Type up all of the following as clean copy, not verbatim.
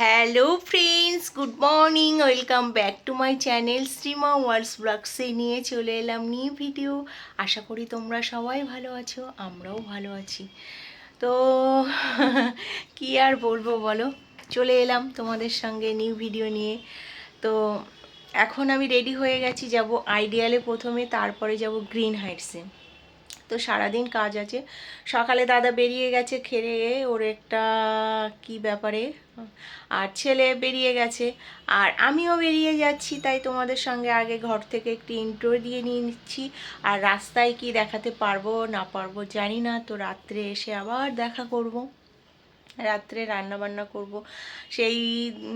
Hello friends, good morning, welcome back to my channel Shreema worlds ব্লগসে নিয়ে চলে এলাম নিউ ভিডিও। আশা করি তোমরা সবাই ভালো আছো, আমরাও ভালো আছি। তো কি আর বলবো বলো, চলে এলাম তোমাদের সঙ্গে নিউ ভিডিও নিয়ে। তো এখন আমি রেডি হয়ে গেছি, যাব আইডিয়ালে প্রথমে, তারপরে যাব গ্রিন হাইটসে। তো সারাদিন কাজ আছে। সকালে দাদা বেরিয়ে গেছে খেয়ে, ওর একটা কি ব্যাপারে, আর ছেলে বেরিয়ে গেছে, আর আমিও বেরিয়ে যাচ্ছি। তাই তোমাদের সঙ্গে আগে ঘর থেকে একটি ইন্ট্রো দিয়ে নিয়ে নিচ্ছি। আর রাস্তায় কি দেখাতে পারবো না পারবো জানি না, তো রাত্রে এসে আবার দেখা করব। রাত্রে রান্না বান্না করব। সেই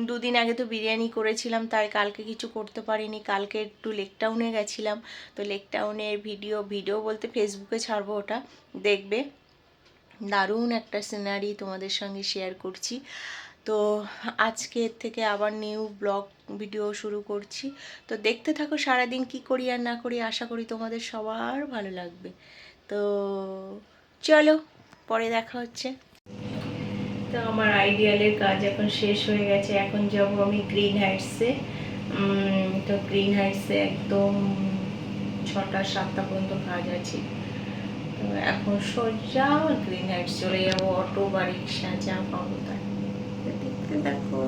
দুদিন আগে তো বিরিয়ানি করেছিলাম, তাই কালকে কিছু করতে পারিনি। কালকে একটু লেক টাউনে গেছিলাম, তো লেক টাউনের ভিডিও বলতে ফেসবুকে ছাড়বো, ওটা দেখবে। দারুণ একটা সিনারি তোমাদের সঙ্গে শেয়ার করছি। তো আজকের থেকে আবার নিউ ব্লগ ভিডিও শুরু করছি। তো দেখতে থাকো সারাদিন কি করি আর না করি, আশা করি তোমাদের সবার ভালো লাগবে। তো চলো, পরে দেখা হচ্ছে। তো আমার আইডিয়ালের কাজ এখন শেষ হয়ে গেছে, এখন যাব আমি গ্রিন হাইটসে। তো গ্রিন হাইটসে একদম 6টা 7টা পর্যন্ত কাজ আছে। তো এখন সোজা গ্রিন হাইটস চলে যাবো, অটো বা রিক্সা যা পাবো তাই। দেখতে দেখো।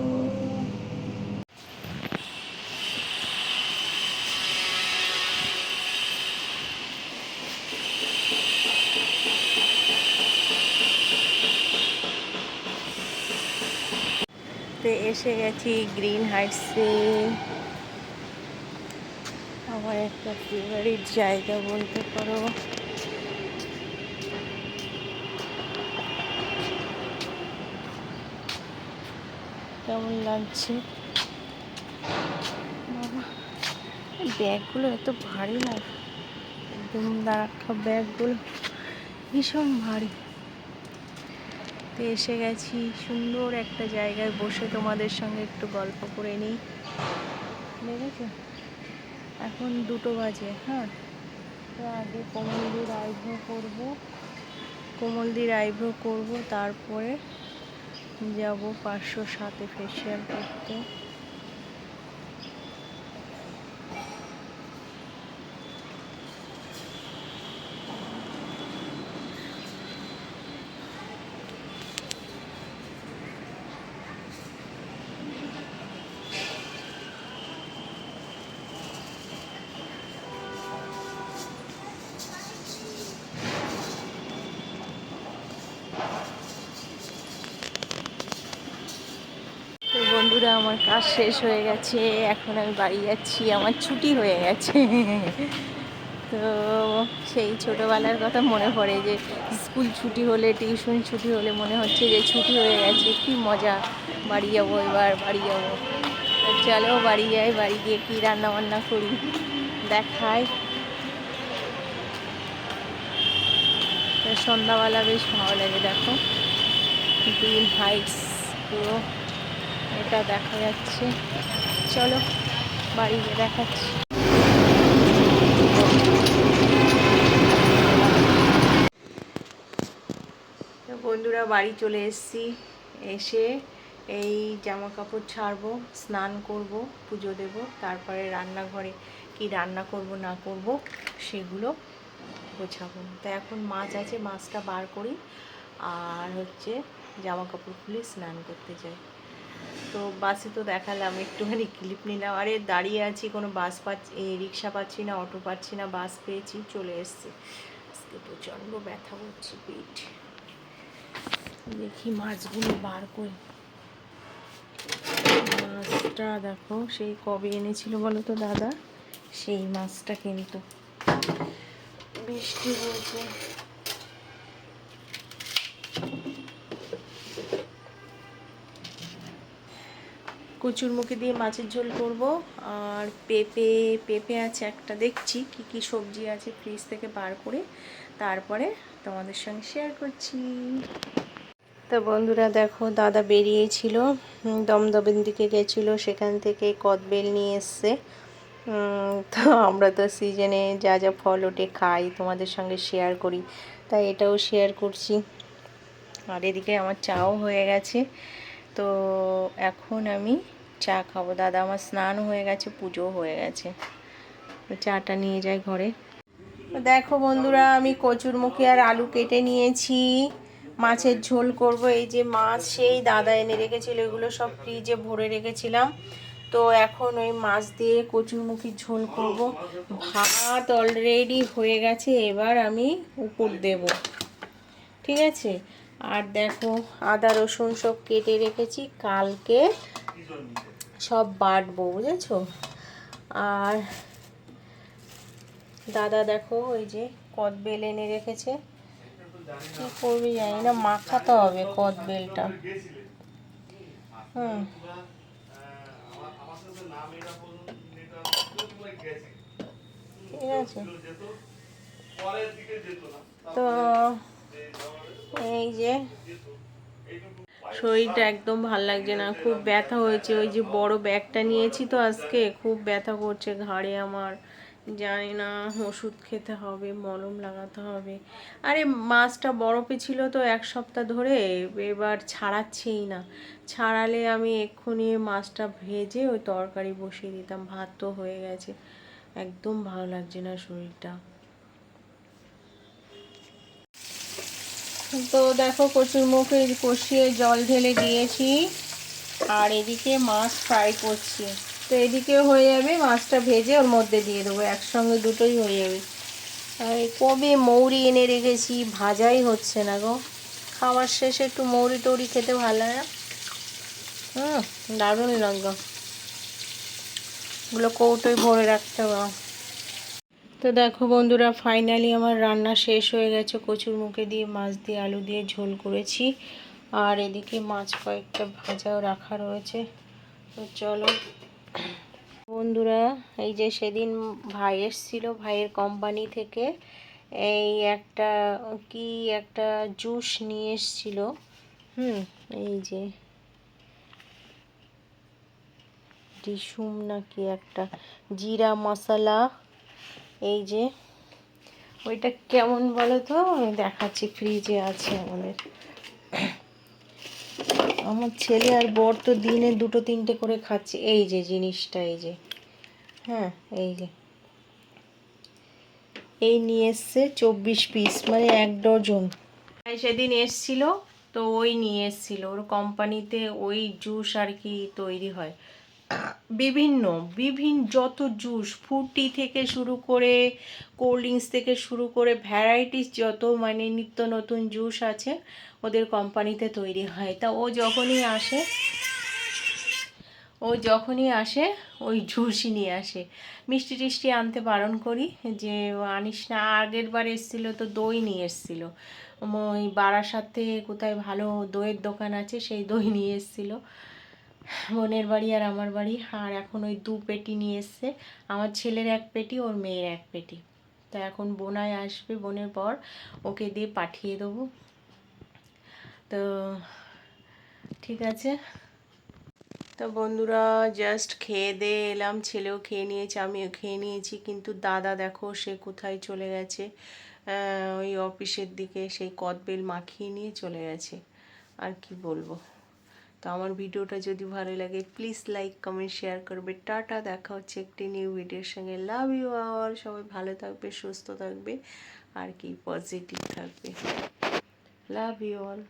তো এসে গেছি গ্রিন হাইটসে, আমার একটা ফেভারিট জায়গা বলতে পারো। কেমন লাগছে বাবা, ব্যাগগুলো এত ভারী না, একদম রাখা ব্যাগগুলো ভীষণ ভারী। তো এসে গেছি সুন্দর একটা জায়গায় বসে তোমাদের সঙ্গে একটু গল্প করে নিই। দেখেছো এখন 2টো বাজে। হ্যাঁ, তো আগে কোমলদির আইব্রো করবো, তারপরে যাব 507-এ ফেসিয়াল করতে। তো বন্ধুরা, আমার কাজ শেষ হয়ে গেছে, এখন আমি বাড়ি যাচ্ছি, আমার ছুটি হয়ে গেছে। তো সেই ছোটোবেলার কথা মনে পড়ে, যে স্কুল ছুটি হলে, টিউশন ছুটি হলে মনে হচ্ছে যে ছুটি হয়ে গেছে, কি মজা, বাড়ি যাবো, এবার বাড়ি যাবো। তো চলো বাড়ি যাই, বাড়ি গিয়ে কী রান্না বান্না করি দেখাই। তো সন্ধ্যাবেলা বেশ ভালো লাগে, দেখো গ্রিন হাইটস পুরো এটা দেখা যাচ্ছে। চলো বাড়ি গিয়ে দেখাচ্ছি। তো বন্ধুরা, বাড়ি চলে এসেছি। এসে এই জামা কাপড় ছাড়বো, স্নান করব, পুজো দেব, তারপরে রান্নাঘরে কি রান্না করব না করব সেগুলো গোছাবো। তো এখন মাছ আছে, মাছটা বার করি, আর হচ্ছে জামা কাপড় খুলে স্নান করতে যাই। তো বাসে তো দেখালাম, একটুখানি ক্লিপ নিলাম। আরে দাঁড়িয়ে আছি, কোনো বাস পাচ্ছি, রিক্সা পাচ্ছি না, অটো পাচ্ছি না, বাস পেয়েছি, চলে এসছি। আজকে প্রচণ্ড ব্যথা করছে পেট। দেখি মাছগুলো বার করি। মাছটা দেখো, সেই কবে এনেছিল বলো তো দাদা, সেই মাছটা কিন্তু বৃষ্টি হয়েছে। কচুরমুখী দিয়ে মাছের ঝোল করব, আর পেঁপে আছে একটা, দেখছি কি কি সবজি আছে ফ্রিজ থেকে বার করে, তারপরে তোমাদের সঙ্গে শেয়ার করছি। তো বন্ধুরা দেখো, দাদা বেরিয়েছিল, দমদমের দিকে গেছিলো, সেখান থেকে কদবেল নিয়ে এসছে। তো আমরা তো সিজনে যা যা ফল ওঠে খাই, তোমাদের সঙ্গে শেয়ার করি, তাই এটাও শেয়ার করছি। আর এদিকে আমার চাও হয়ে গেছে, তো এখন আমি চা খাবো। দাদা আমার স্নান হয়ে গেছে, পুজো হয়ে গেছে, তো চাটা নিয়ে যাই ঘরে। দেখো বন্ধুরা, আমি কচুরমুখী আর আলু কেটে নিয়েছি, মাছের ঝোল করব। এই যে মাছ সেই দাদা এনে রেখেছিল, এগুলো সব ফ্রিজে ভরে রেখেছিলাম। তো এখন ওই মাছ দিয়ে কচুরমুখির ঝোল করব। ভাত অলরেডি হয়ে গেছে, এবার আমি উপর দেব, ঠিক আছে। আর দেখো আদা রসুন সব কেটে রেখেছি, কালকে সব বাটবো, বুঝেছো। আর দাদা দেখো ওই যে কদবেল এনে রেখেছে, কি করবি জানি না, মাখাতে হবে কদবেলটা। হুম, ঠিক আছে। তো এই যে শরীরটা একদম ভাল লাগছে না, খুব ব্যথা হয়েছে। ওই যে বড় ব্যাগটা নিয়েছি তো আজকে, খুব ব্যথা করছে ঘাড়ে আমার। জানি না, ওষুধ খেতে হবে, মলম লাগাতে হবে। আরে মাছটা বরফে ছিল তো 1 সপ্তাহ ধরে, এবার ছাড়াচ্ছেই না। ছাড়ালে আমি এক্ষুনি মাছটা ভেজে ওই তরকারি বসিয়ে দিতাম, ভাত তো হয়ে গেছে। একদম ভালো লাগছে না শরীরটা। তো দেখো কচুরমুখী কষিয়ে জল ঢেলে দিয়েছি, আর এদিকে মাছ ফ্রাই করছি। তো এদিকে হয়ে যাবে, মাছটা ভেজে ওর মধ্যে দিয়ে দেবো, একসঙ্গে দুটোই হয়ে যাবে। আর কবে মৌরি এনে রেখেছি, ভাজাই হচ্ছে না গো। খাওয়ার শেষে একটু মৌরি টৌরি খেতে ভালো লাগে না? দারুণ লাগলো। ওগুলো কৌটোয় ভরে রাখতে হবে। তো দেখো বন্ধুরা, ফাইনালি আমার রান্না শেষ হয়ে গেছে। কচুরমুখী দিয়ে মাছ দিয়ে আলু দিয়ে ঝোল করেছি, আর এদিকে মাছ কয়েকটা ভাজাও রাখা রয়েছে। তো চলো বন্ধুরা, এই যে সেদিন ভাই এসেছিল, ভাইয়ের কোম্পানি থেকে এই একটা জুস নিয়ে এসেছিল। এই যে ডিসুম নাকি একটা জিরা মশলা, এই যে ওইটা কেমন বলো তো, আমি দেখাচ্ছি, ফ্রিজে আছে আমাদের। আমার ছেলে আর বর তো দিনে 2-3টে করে খাচ্ছে। এই যে জিনিসটা, এই যে, হ্যাঁ এই যে, এই নিয়ে এসছে 24 পিস, মানে 1 ডজন। সেদিন এসছিল, তো ওই নিয়ে এসছিল, ওর কোম্পানিতে ওই জুস আর কি তৈরি হয়। বিভিন্ন বিভিন্ন যত জুস, ফ্রুটি থেকে শুরু করে কোল্ড ড্রিঙ্কস থেকে শুরু করে ভ্যারাইটিস যত মানে নিত্য নতুন জুস আছে ওদের কোম্পানিতে তৈরি হয়। তা ও যখনই আসে ওই জুসই নিয়ে আসে। মিষ্টি টিষ্টি আনতে বারণ করি, যে আনিস না। আগের বার এসেছিল তো দই নিয়ে এসেছিলো, ওই বারাসাতে কোথায় ভালো দইয়ের দোকান আছে, সেই দই নিয়ে এসেছিলো বোনের বাড়ি আর আমার বাড়ি। আর এখন ওই 2 পেটি নিয়ে এসছে, আমার ছেলের 1 পেটি, ওর মেয়ের 1 পেটি। তা এখন বোনাই আসবে, বোনের পর ওকে দিয়ে পাঠিয়ে দেবো। তো ঠিক আছে। তো বন্ধুরা, জাস্ট খেয়ে দিয়ে এলাম, ছেলেও খেয়ে নিয়েছে, আমিও খেয়ে নিয়েছি। কিন্তু দাদা দেখো সে কোথায় চলে গেছে, ওই অফিসের দিকে, সেই কদবেল মাখিয়ে নিয়ে চলে গেছে। আর কি বলবো। তো আমার ভিডিওটা যদি ভালো লাগে প্লিজ লাইক কমেন্ট শেয়ার করবে। টাটা, দেখা হচ্ছে একটি নিউ ভিডিওর সঙ্গে। Love you all. সবাই ভালো থাকবে, সুস্থ থাকবে, আর কি পজিটিভ থাকবে। Love you all.